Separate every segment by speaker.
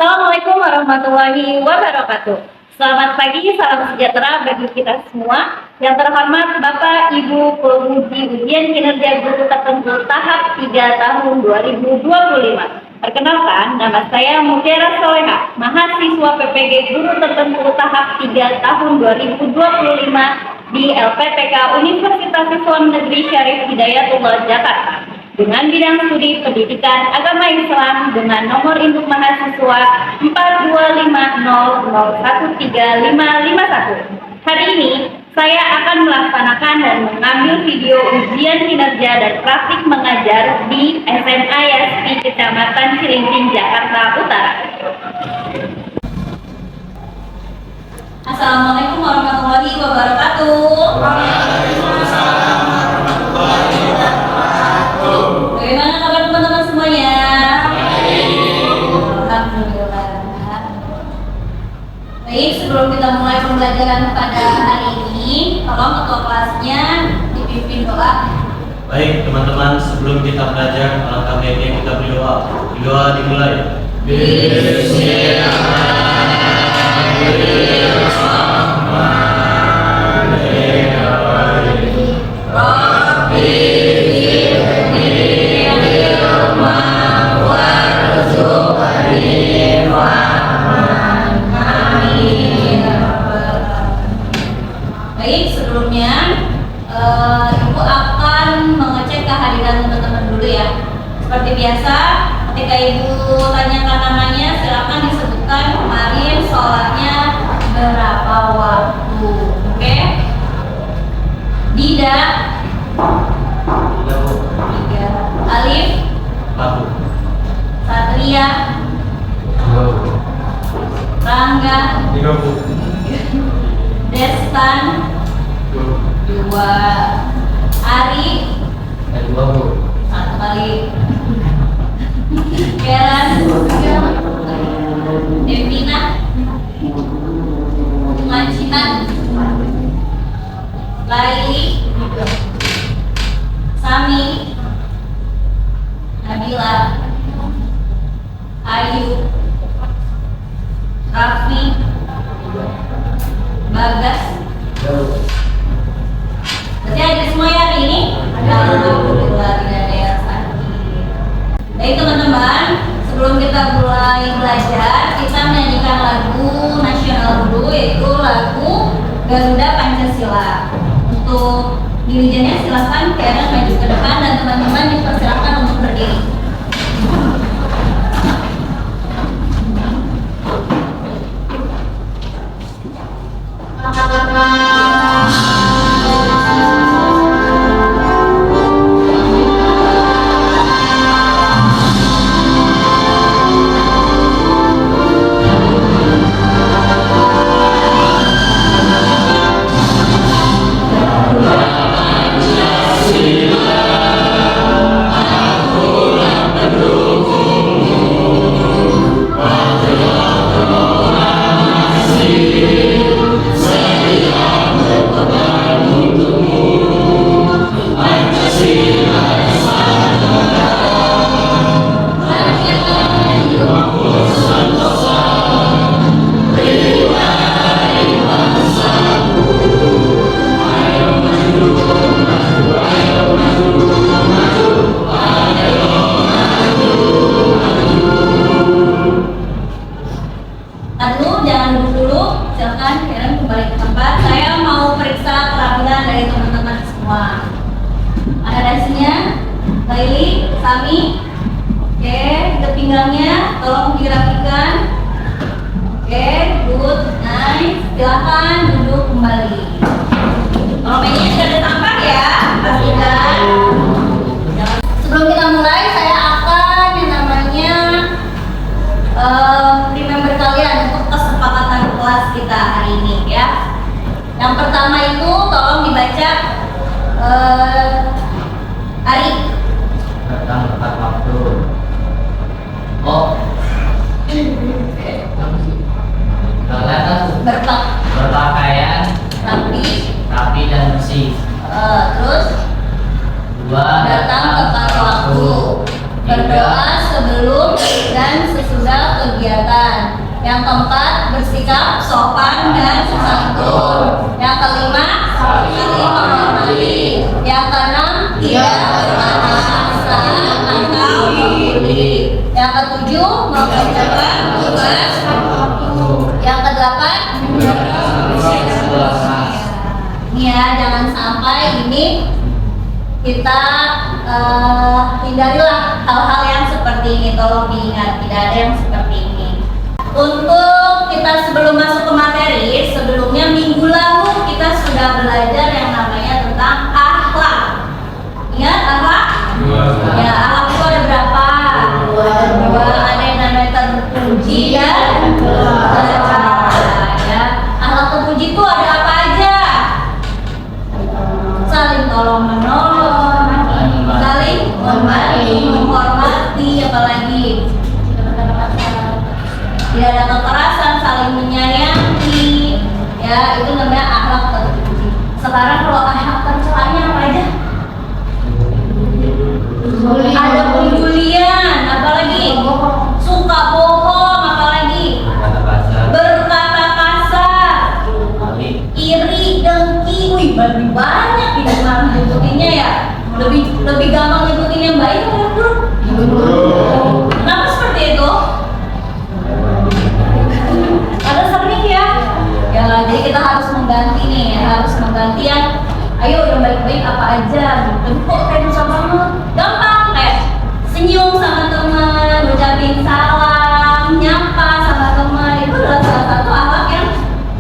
Speaker 1: Assalamualaikum warahmatullahi wabarakatuh. Selamat pagi, salam sejahtera bagi kita semua. Yang terhormat Bapak Ibu penguji ujian kinerja guru tertentu tahap 3 tahun 2025. Perkenalkan, nama saya Mutiara Soleha, mahasiswa PPG guru tertentu tahap 3 tahun 2025 di LPPK Universitas Islam Negeri Syarif Hidayatullah Jakarta, dengan bidang studi pendidikan agama Islam dengan nomor induk mahasiswa 42500135551. Hari ini saya akan melaksanakan dan mengambil video ujian kinerja dan praktik mengajar di SMA Yaspi Kecamatan Cilincing, Jakarta Utara. Assalamualaikum warahmatullahi wabarakatuh.
Speaker 2: Waalaikumsalam warahmatullahi wabarakatuh.
Speaker 1: Bagaimana kabar teman-teman semuanya?
Speaker 2: Baik.
Speaker 1: Alhamdulillah. Baik, sebelum kita mulai pembelajaran pada hari ini, tolong ketua kelasnya dipimpin doa.
Speaker 2: Baik teman-teman, sebelum kita belajar, alangkah baiknya kita berdoa. Doa dimulai.
Speaker 1: Baik, sebelumnya Ibu akan mengecek kehadiran teman-teman dulu ya. Seperti biasa, ketika Ibu tanyakan namanya, silakan disebutkan kemarin sholatnya berapa waktu. Oke? Dida, tiga. Alif,
Speaker 2: Satu.
Speaker 1: Satria, Rangga, Destan, dua. Ari, satu kali. Karen, Devina, Mancinan, Laili, Sami, Nabila, Ayu, Raffi, Bagas. Berarti ada semua ya hari ini? Alhamdulillah, tidak ada yang sakit. Baik teman-teman, sebelum kita mulai belajar, kita menyanyikan lagu nasional dulu, yaitu lagu Garuda Pancasila. Untuk dirijennya silahkan Karen maju ke depan dan teman-teman dipersilakan untuk berdiri. Lalu jangan duduk dulu, silakan Karen kembali ke tempat. Saya mau periksa keterampilan dari teman-teman semua. Ada dasinya, Laili, Sami. Oke, ikat pinggangnya, tolong dirapikan. Oke, good, nice. Silakan duduk kembali. Kalau pengennya tidak ada sampah ya, pastikan. Sebelum kita mulai, saya akan yang namanya remember kalian untuk kesepakatan kelas kita hari ini ya. Yang pertama itu tolong dibaca Ari.
Speaker 2: Datang tepat waktu. Oh. Berpakaian rapi dan bersih.
Speaker 1: Terus
Speaker 2: Dua.
Speaker 1: datang tepat waktu. Berdoa sebelum dan sesudah kegiatan. Yang keempat, bersikap sopan dan santun. Yang kelima, saling menghormati. Yang keenam, tidak bermarah atau membuli. Yang ketujuh, mengerjakan tugas. Yang kedelapan, ini ya, jangan sampai ini kita hindarilah hal-hal yang seperti ini. Tolong diingat, tidak ada yang seperti ini. Untuk kita sebelum masuk ke materi, sebelumnya minggu lalu kita sudah belajar yang namanya tentang akhlak. Ingat akhlak? Ya, akhlak itu ada berapa? Ada dua, ada yang namanya terpuji dan tercela. Ya, akhlak terpuji itu ada apa aja? Saling tolong menolong, saling membantu, menghormati, apalagi tidak ada kekerasan, saling menyayangi, ya itu namanya akhlak terpuji. Sekarang kalau akhlak tercelanya apa aja? Ada pembulian, apalagi suka bohong, apalagi berkata kasar, iri, dengki, wih banyak ini mah nyebutinnya ya. Lebih gampang nyebutin yang baik atau yang buruk? Kenapa seperti itu? Ada sering ya. Ya, jadi kita harus mengganti nih, harus mengganti yang ayo yang baik-baik apa aja gitu. Kok kayak susah banget? Gampang kayak senyum sama teman, ucapin salam, nyapa sama teman, itu adalah salah satu akhlak yang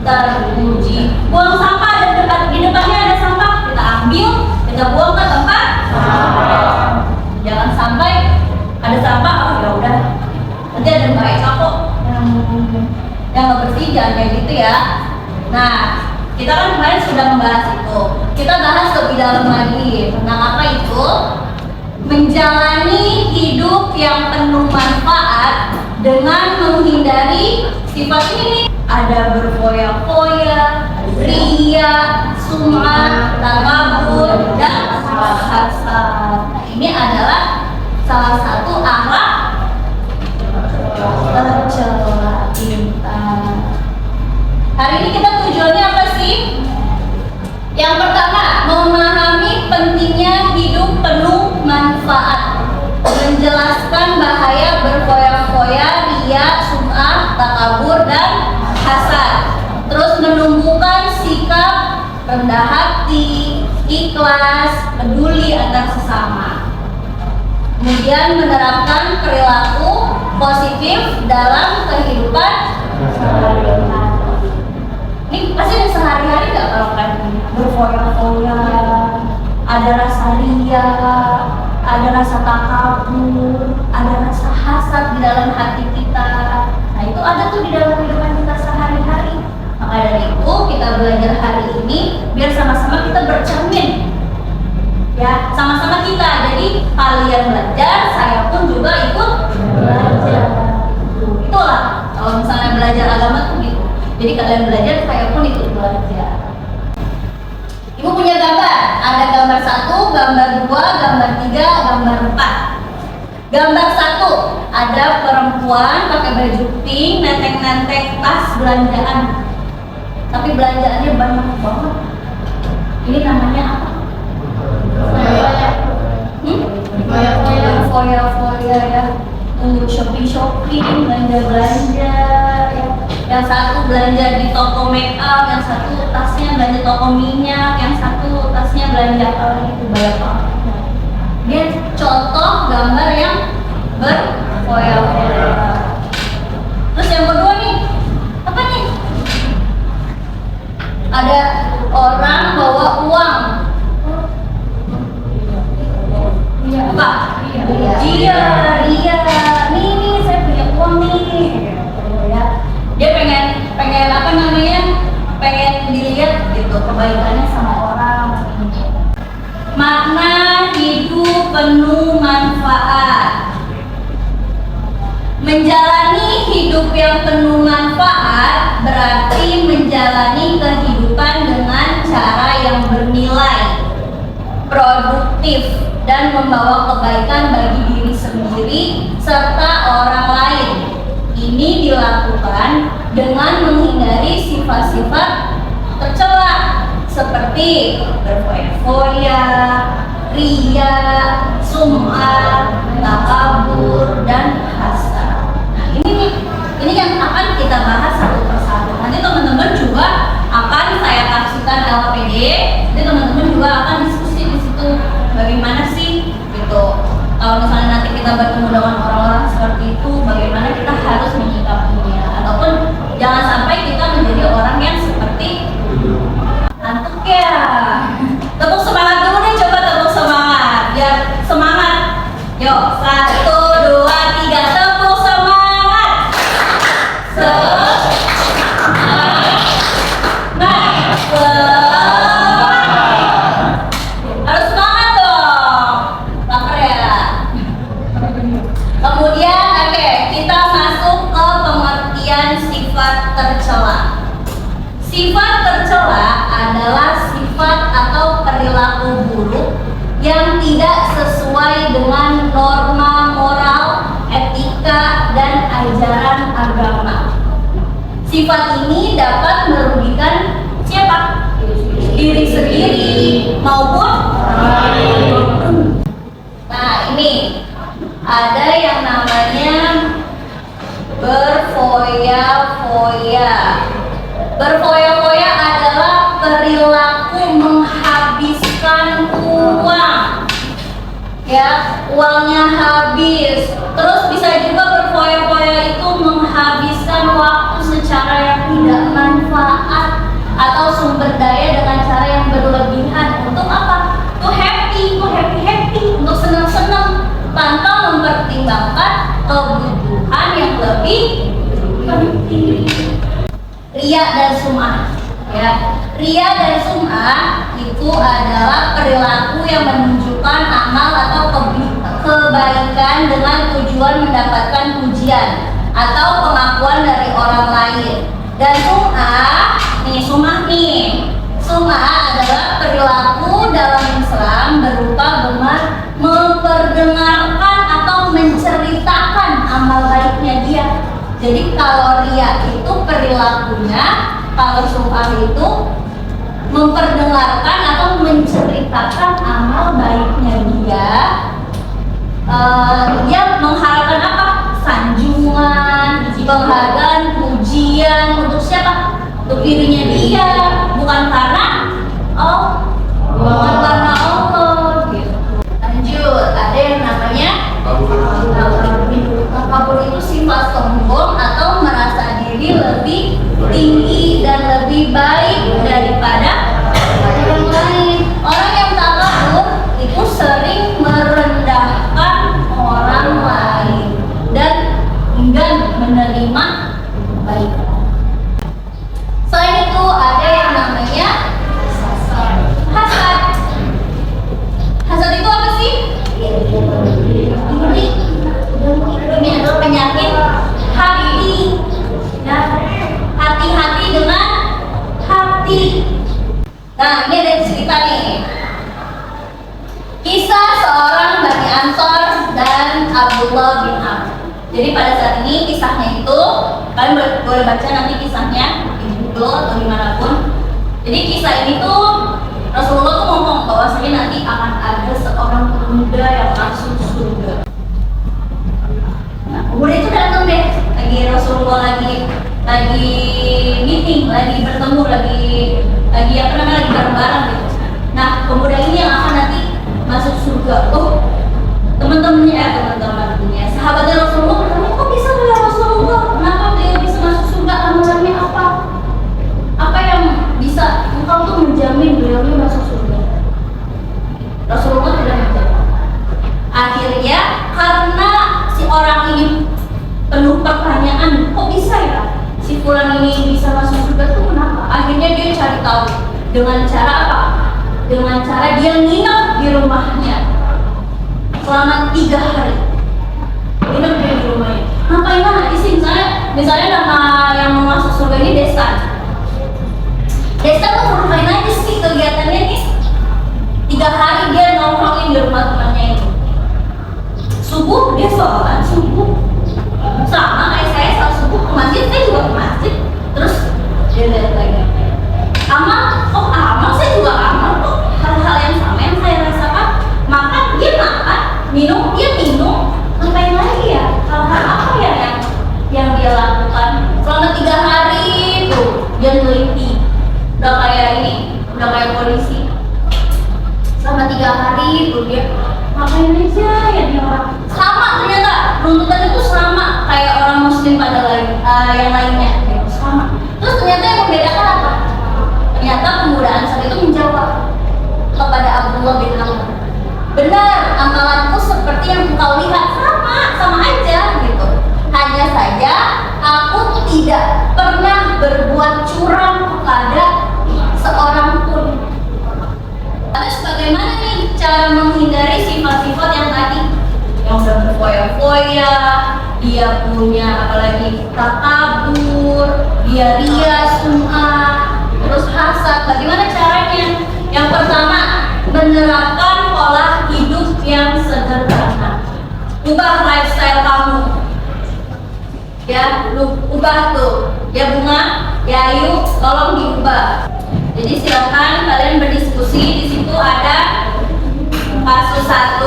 Speaker 1: terpuji. Buang sampah di depannya ada sampah, kita ambil, kita buang ke tempat. Jangan sampai ada sampah, oh ya udah, nanti ada mereka kok yang nggak bersih, jangan kayak gitu ya. Nah, kita kan kemarin sudah membahas itu. Kita bahas lebih dalam lagi tentang apa itu menjalani hidup yang penuh manfaat dengan menghindari sifat ini. Ada berfoya-foya, ria, sum'ah, takabur, dan hasad. Nah, ini adalah salah satu akhlak tercela intan. Hari ini kita tujuannya apa sih? Yang pertama, memahami pentingnya hidup penuh manfaat, menjelaskan bahaya berfoya-foya, ria, sum'ah, takabur, dan hasad. Terus menumbuhkan sikap rendah hati, ikhlas, peduli antar sesama. Kemudian menerapkan perilaku positif dalam kehidupan sehari-hari. Ini pasti ada sehari-hari nggak kalau kayak gini? Berfoya-foya, ada rasa ria, ada rasa takabur, ada rasa hasad di dalam hati kita. Nah itu ada tuh di dalam kehidupan kita sehari-hari. Maka dari itu kita belajar hari ini biar sama-sama kita bercermin. Ya, sama-sama kita. Jadi kalian belajar, saya pun juga ikut belajar. Itulah kalau misalnya belajar agama tuh gitu. Jadi kalian belajar, saya pun ikut belajar. Ibu punya gambar. Ada gambar 1, gambar 2, gambar 3, gambar 4. Gambar 1 ada perempuan pakai baju pink, nenteng-nenteng tas belanjaan. Tapi belanjaannya banyak banget. Ini namanya apa? Foya-foya ya, shopping, belanja ya. Yang satu belanja di toko make up, yang satu tasnya belanja toko minyak, yang satu tasnya belanja itu banyak banget. Dia contoh gambar yang berfoya-foya. Terus yang kedua nih, apa nih? Ada orang bawa uang. Apa? Iya. Nih, saya punya uang nih. Ya. Dia pengen apa namanya? Pengen dilihat gitu kebaikannya sama orang. Makna hidup penuh manfaat. Menjalani hidup yang penuh manfaat berarti menjalani kehidupan dengan cara yang bernilai, produktif, dan membawa kebaikan bagi diri sendiri serta orang lain. Ini ini dilakukan dengan menghindari sifat-sifat tercela seperti berfoya-foya, ria, sum'ah, takabur, dan hasad. Nah, ini yang akan kita bahas satu persatu. Nanti teman-teman juga akan saya kasihkan LPD. Nanti teman-teman juga akan diskusi di situ bagaimana sih gitu. Kalau misalnya nanti kita bertemu dengan orang-orang seperti itu, bagaimana kita harus menyikapinya, ataupun jangan sampai kita menjadi orang yang seperti antuk ya. Tepuk semangat dulu nih, coba tepuk semangat biar semangat. Yuk, 1, 2, 3, tepuk semangat. Harus semangat dong. Lapar ya. Kemudian oke, kita masuk ke pengertian sifat tercela. Sifat tercela adalah sifat atau perilaku buruk yang tidak sesuai dengan norma moral, etika, dan ajaran agama. Sifat ini dapat merugikan siapa? Diri sendiri maupun nah, ini ada yang namanya berfoya-foya. Berfoya-foya adalah perilaku menghabiskan uang. Ya, uangnya habis. Terus bisa juga berfoya-foya itu menghabiskan waktu secara yang tidak manfaat atau sumber daya dengan cara yang berlebihan. Untuk apa? Untuk happy, untuk senang-senang tanpa mempertimbangkan kebutuhan yang lebih penting. Ria dan sum'ah. Ya, ria dan sum'ah itu adalah perilaku yang menunjukkan amal atau kebaikan dengan tujuan mendapatkan pujian atau pengakuan dari orang lain. Dan sum'ah adalah perilaku dalam Islam berupa memperdengarkan atau menceritakan amal baiknya dia. Jadi kalau ria itu perilakunya, kalau sum'ah itu memperdengarkan atau menceritakan amal baiknya dia. Dia mengharapkan apa? Sanjungan, penghargaan, pujian untuk siapa? Untuk dirinya dia, bukan karena bukan karena Allah gitu. Lanjut, ada yang namanya takabur. Itu sifat sombong atau merasa diri lebih tinggi dan lebih baik daripada orang lain. Orang yang takabur itu sering merendahkan orang lain dan enggan menerima kebaikan. Selain itu ada yang namanya hasad. Hasad itu apa sih? Ini adalah penyakit hati. Nah, hati-hati dengan hati. Nah, ini ada cerita nih. Kisah seorang Bani Ansor dan Abdullah bin Amr. Jadi pada saat ini kisahnya itu kalian boleh baca nanti kisahnya di Google atau dimanapun. Jadi kisah ini tuh Rasulullah tuh ngomong bahwasanya nanti akan ada seorang pemuda yang masuk surga. Nah, pemuda itu datang deh, lagi Rasulullah lagi meeting, lagi bertemu, lagi bareng-bareng gitu. Nah, pemuda ini yang akan nanti masuk surga. Teman-temannya, sahabatnya Rasulullah bertanya, kok bisa ya Rasulullah? Kenapa dia bisa masuk surga? Amalannya apa? Apa yang bisa engkau tuh menjamin beliau ini masuk surga? Rasulullah tidak menjawab. Akhirnya karena si orang ini penuh pertanyaan, kok bisa ya si fulan ini bisa masuk surga tuh kenapa? Akhirnya dia cari tahu dengan cara apa? Dengan cara dia nginep di rumahnya selama 3 hari. Nginep dia di rumahnya. Ngapain aja sih? Misalnya nama yang mau masuk surga ini Desa. Desa tuh ngapain aja sih kegiatannya nih? 3 hari dia nongkrongin di rumah temannya itu. Subuh dia sholat subuh, sama kayak saya sholat subuh cari, dia ngapain aja ya dia orang. Sama ternyata runtutan itu sama kayak orang muslim pada lain, yang lainnya gitu, sama. Terus ternyata yang membedakan apa? Ternyata pemuda Ansar itu menjawab kepada Abdullah bin Amr, benar, amalanku seperti yang engkau lihat, sama aja gitu. Hanya saja aku tidak pernah berbuat curang kepada seorang pun. Terus bagaimana nih cara menghindari sifat-sifat yang tadi? Yang udah berfoya-foya, dia punya apalagi takabur, dia ria, sum'ah, terus hasad. Bagaimana caranya? Yang pertama, menerapkan pola hidup yang sederhana. Ubah lifestyle kamu. Ya, lu ubah tuh. Ya Bunga, ya Ayu, tolong diubah. Jadi silakan kalian berdiskusi. Di situ ada kasus 1,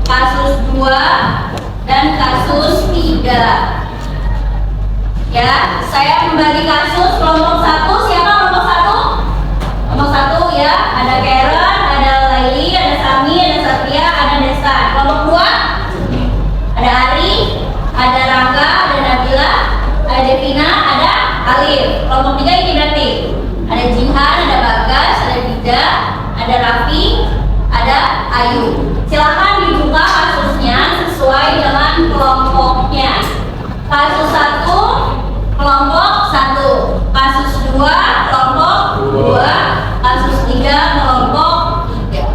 Speaker 1: kasus 2, dan kasus 3. Ya, saya membagi kasus kelompok 1. Siapa kelompok 1? Kelompok 1 ya, ada Karen, ada Laili, ada Sami, ada Satria, ada Desta. Kelompok 2 ada Ari, ada Rangga, ada Nabila, ada Devina, ada Alif. Kelompok 3 ini berarti ada Jihan, ada Bagas, ada Dida, ada Raffi, ada Ayu. Silahkan dibuka kasusnya sesuai dengan kelompoknya. Kasus 1 kelompok 1, kasus 2 kelompok 2, kasus 3 kelompok 3.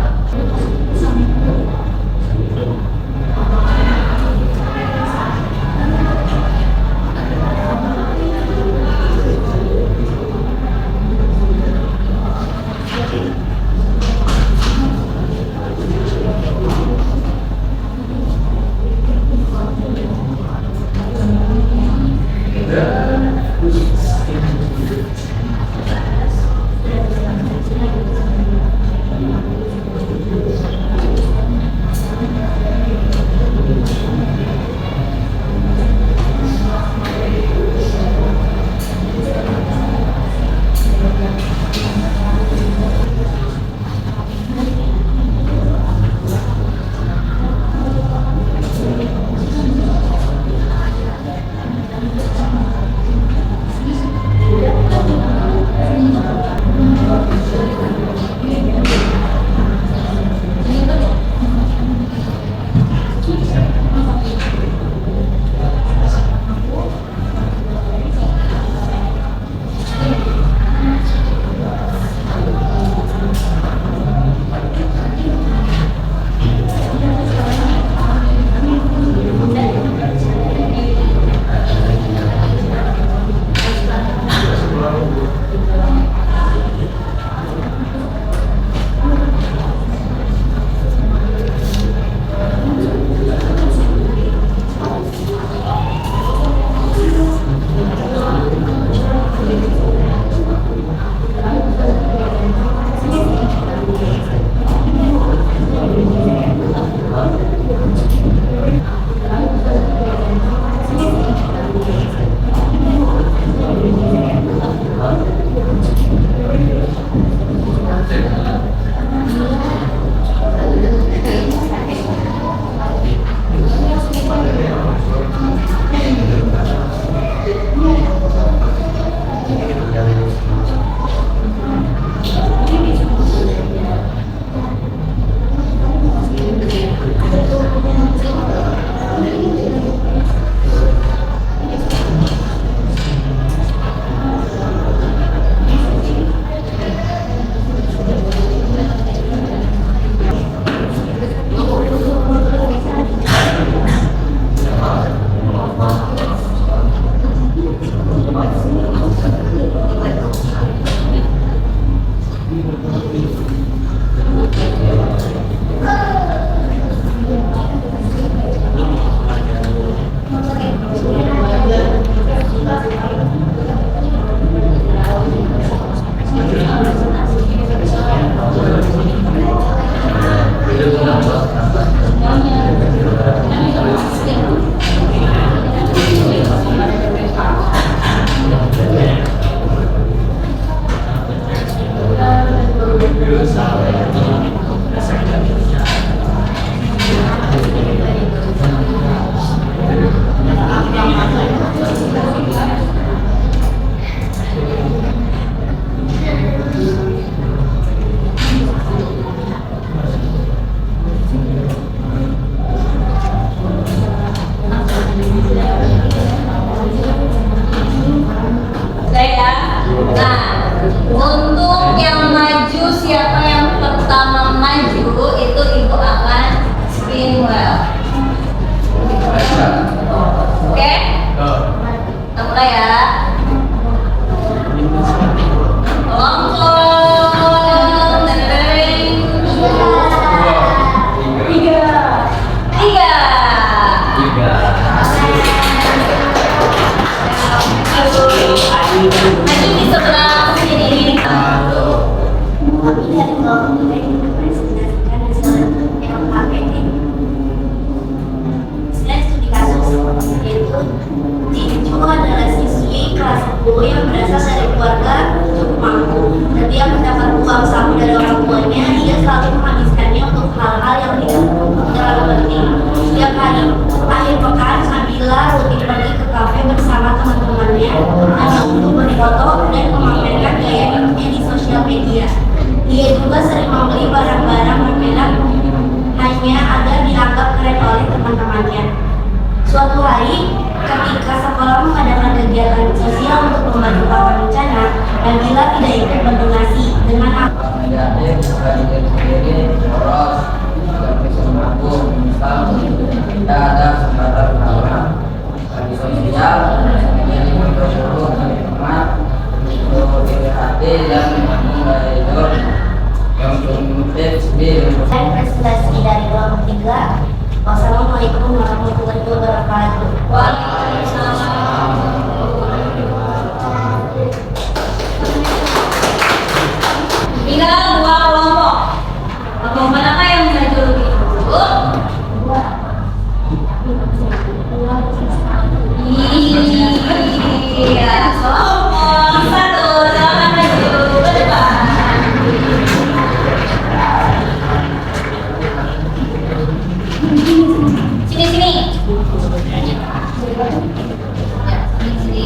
Speaker 3: mempresentasikan hasil LKPD. Istilah studi kasus yaitu Cincu adalah siswi kelas 10 yang berasal dari keluarga cukup mampu. Setiap mendapat uang saku dari orang tuanya, ia selalu menghabiskannya untuk hal-hal yang tidak terlalu penting. Setiap hari akhir pekan, Nabila rutin pergi ke kafe bersama teman-temannya hanya untuk berfoto dan memamerkan gaya hidupnya di sosial media. Dia juga sering membeli barang-barang bermerek hanya agar dianggap keren oleh teman-temannya. Suatu hari, ketika sekolah mengadakan kegiatan sosial untuk membantu korban bencana, Nabila tidak ikut berdonasi dengan
Speaker 4: adik-adik sekalian sendiri poros tidak bisa mampu misal tidak ada kesempatan utama bagi sosial menjadi guru teman untuk hati dan memulai hidup yang produktif di
Speaker 3: presentasi dari kelompok 3. Wassalamualaikum warahmatullahi wabarakatuh. Waalaikumsalam.
Speaker 1: Tinggal dua kelompok. Kelompok manakah yang maju lebih dulu? Iya, kelompok 1 silakan maju ke depan. Sini. Ya, sini.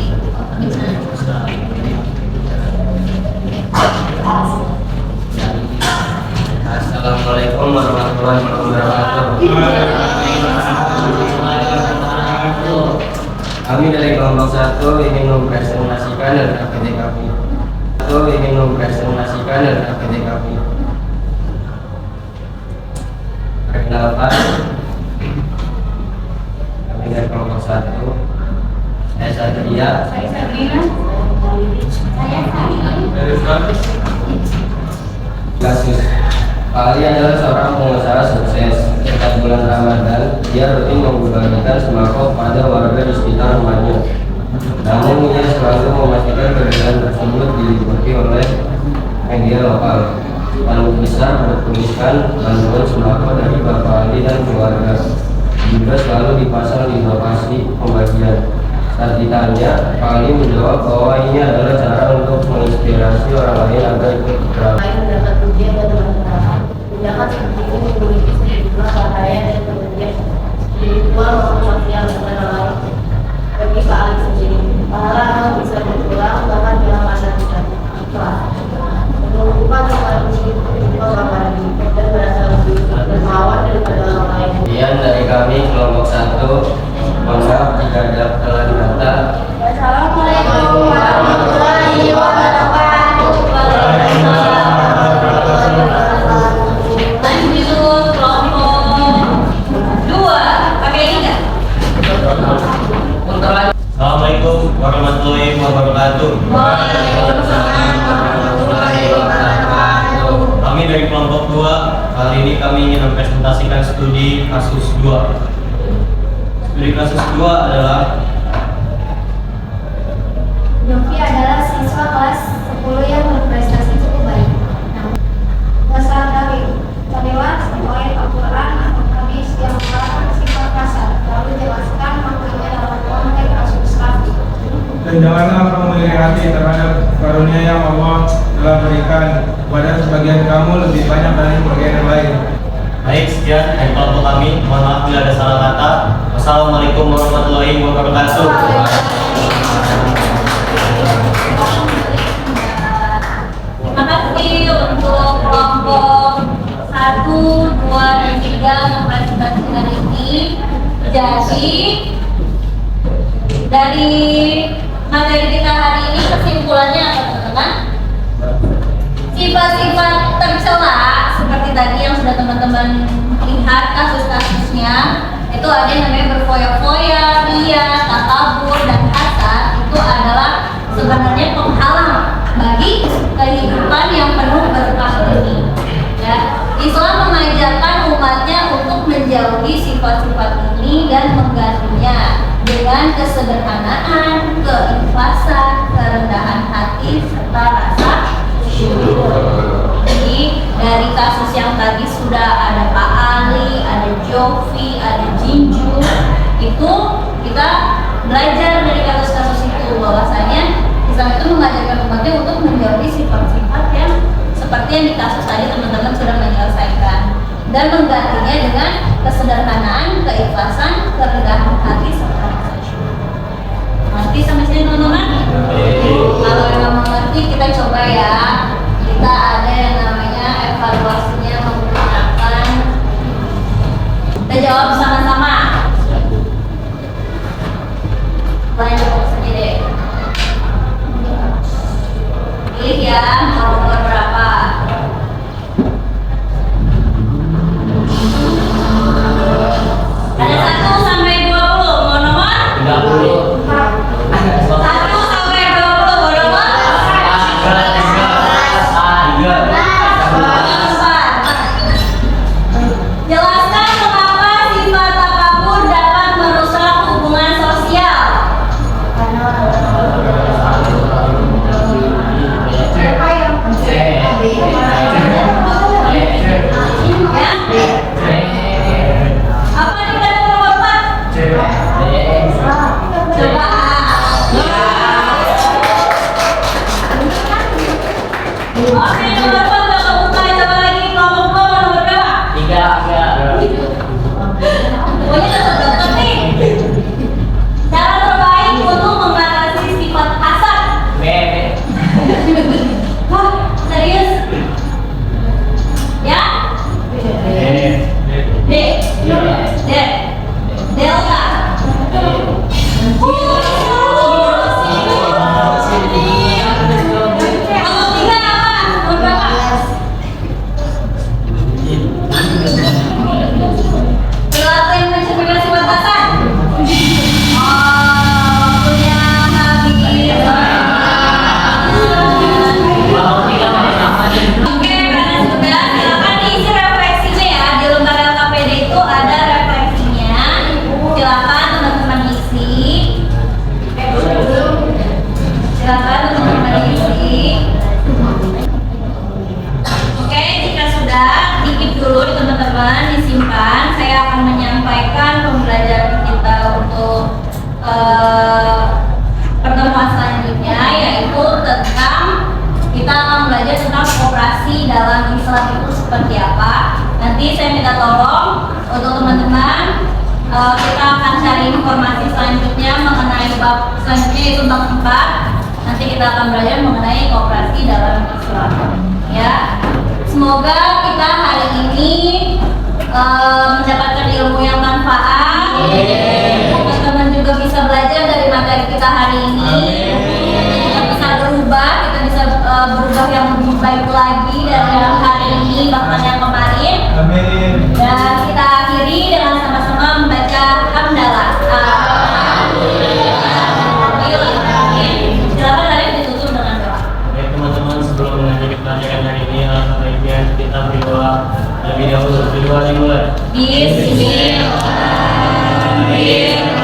Speaker 4: Assalamualaikum warahmatullahi wabarakatuh. Kami dari kelompok 1 ingin mempresentasikan RKPD kami. Perkenalkan, kami dari kelompok 1. Saya Satria.
Speaker 3: Saya Sabrina. Saya Sari.
Speaker 4: Kasus Pak Ali adalah seorang pengusaha sukses. Setiap bulan Ramadan, dia rutin membagikan sembako pada warga di sekitar rumahnya. Namun, ia selalu memastikan kegiatan tersebut diikuti oleh media lokal. Paling besar bertuliskan bantuan sembako dari Bapak Ali dan keluarga. Juga selalu dipasang di lokasi pembagian. Saat ditanya, Pak Ali menjawab bahwa ini adalah cara untuk menginspirasi orang lain agar ikut bergerak.
Speaker 3: Mendapat ujian dan teman-teman. Tindakan seperti ini memiliki sejumlah bahaya dan kemudian spiritual maupun sosial dan lain. Bagi Pak Ali sendiri, pahala amal bisa berulang bahkan dalam masa tidak ikhlas. Menumpukan kepada muslim berupa gambaran dan berasa lebih dermawan daripada orang lain.
Speaker 4: Kemudian dari kami kelompok 1, mohon maaf jika ada kesalahan kata.
Speaker 3: Wassalamualaikum warahmatullahi wabarakatuh.
Speaker 1: Lanjut kelompok 2. Pakai ingat.
Speaker 2: Assalamualaikum warahmatullahi wabarakatuh.
Speaker 3: Waalaikumsalam warahmatullahi wabarakatuh.
Speaker 2: Kami dari kelompok 2, kali ini kami ingin mempresentasikan studi kasus 2. Studi kasus 2 adalah
Speaker 3: Yofi adalah siswa kelas 10 yang berprestasi cukup baik. Namun, dasar dari terlewat oleh Al-Quran atau hadis yang merupakan sifat kasar, lalu jelaskan maknanya dalam konteks kasus tadi.
Speaker 5: Dan janganlah kamu iri hati terhadap karunia yang Allah telah berikan kepada sebagian kamu lebih banyak dari sebagian yang lain.
Speaker 2: baik. Sekian dari kelompok kami. Mohon maaf bila ada salah kata. Wassalamualaikum warahmatullahi wabarakatuh.
Speaker 1: Terima kasih untuk kelompok 1, 2, dan 3 mempresentasikan ini. Jadi dari materi kita hari ini kesimpulannya apa teman-teman? Sifat-sifat tercela seperti tadi yang sudah teman-teman lihat kasus-kasusnya, itu ada yang namanya berfoya-foya, ria, takabur, dan hasad. Itu adalah sebenarnya penghalang bagi kehidupan yang penuh berkah ini. Ya, Islam mengajarkan umatnya untuk menjauhi sifat-sifat ini dan menggantinya dengan kesederhanaan, keikhlasan, kerendahan hati, serta rasa syukur. Jadi dari kasus yang tadi sudah ada Pak Ali, ada Jovi, ada Jinju. Itu kita belajar dari kasus-kasus itu bahwasanya Islam itu mengajarkan umatnya untuk menjauhi sifat-sifat yang seperti yang di kasus tadi teman-teman sudah menyelesaikan, dan menggantinya dengan kesederhanaan, keikhlasan, kerendahan hati serta rasa syukur. Mengerti sampai sini teman-teman? Kalau memang mengerti, kita coba ya. Kita ada yang namanya evaluasinya menggunakan. Kita jawab sama-sama. Kalian jawab saja deh. Pilih ya, mau nomor berapa? Ada 1 sampai 20, mau nomor?
Speaker 2: 30.
Speaker 1: 1 sampai 20, mau nomor? 4. Jelaskan mengapa sifat takabur dapat merusak hubungan sosial. Apa nih kata nomor 4? Coba. Oke, nomor 4 udah kebuka. Coba lagi kelompok 2 mau nomor berapa?
Speaker 2: 3.
Speaker 1: Pokoknya tetap nih. Cara terbaik untuk mengatasi sifat hasad. Wah, serius? Ya? D. Delta. Kalau 3 apa? Nomor berapa? Perilaku yang mencerminkan sifat hasad. Punya habis. Oke, karena sudah, silakan diisi refleksinya ya. Di lembaga KPD itu ada refleksinya. Silakan teman-teman isi. Silakan teman-teman isi. Oke, jika sudah, dikit dulu teman-teman, disimpan. Saya akan menyampaikan pembelajaran kita untuk pertemuan selanjutnya, yaitu tentang kita akan belajar tentang koperasi dalam Islam itu seperti apa. Nanti saya minta tolong untuk teman-teman, kita akan cari informasi selanjutnya mengenai bab selanjutnya, yaitu bab 4. Nanti kita akan belajar mengenai koperasi dalam Islam. Ya, semoga kita hari ini mendapatkan ilmu yang manfaat. Teman-teman juga bisa belajar dari materi kita hari ini. Kita bisa berubah, kita bisa berubah yang lebih baik lagi dari yang hari ini bahkan yang kemarin.
Speaker 5: Amin.
Speaker 1: Dan kita akhiri dengan sama-sama membaca hamdalah. Silakan kalian ditutup dengan doa.
Speaker 2: Baik teman-teman, sebelum mengakhiri pelajaran hari ini, alangkah baiknya kita berdoa terlebih dahulu. Berdoa dimulai.
Speaker 1: Bismillahirrahmanirrahim.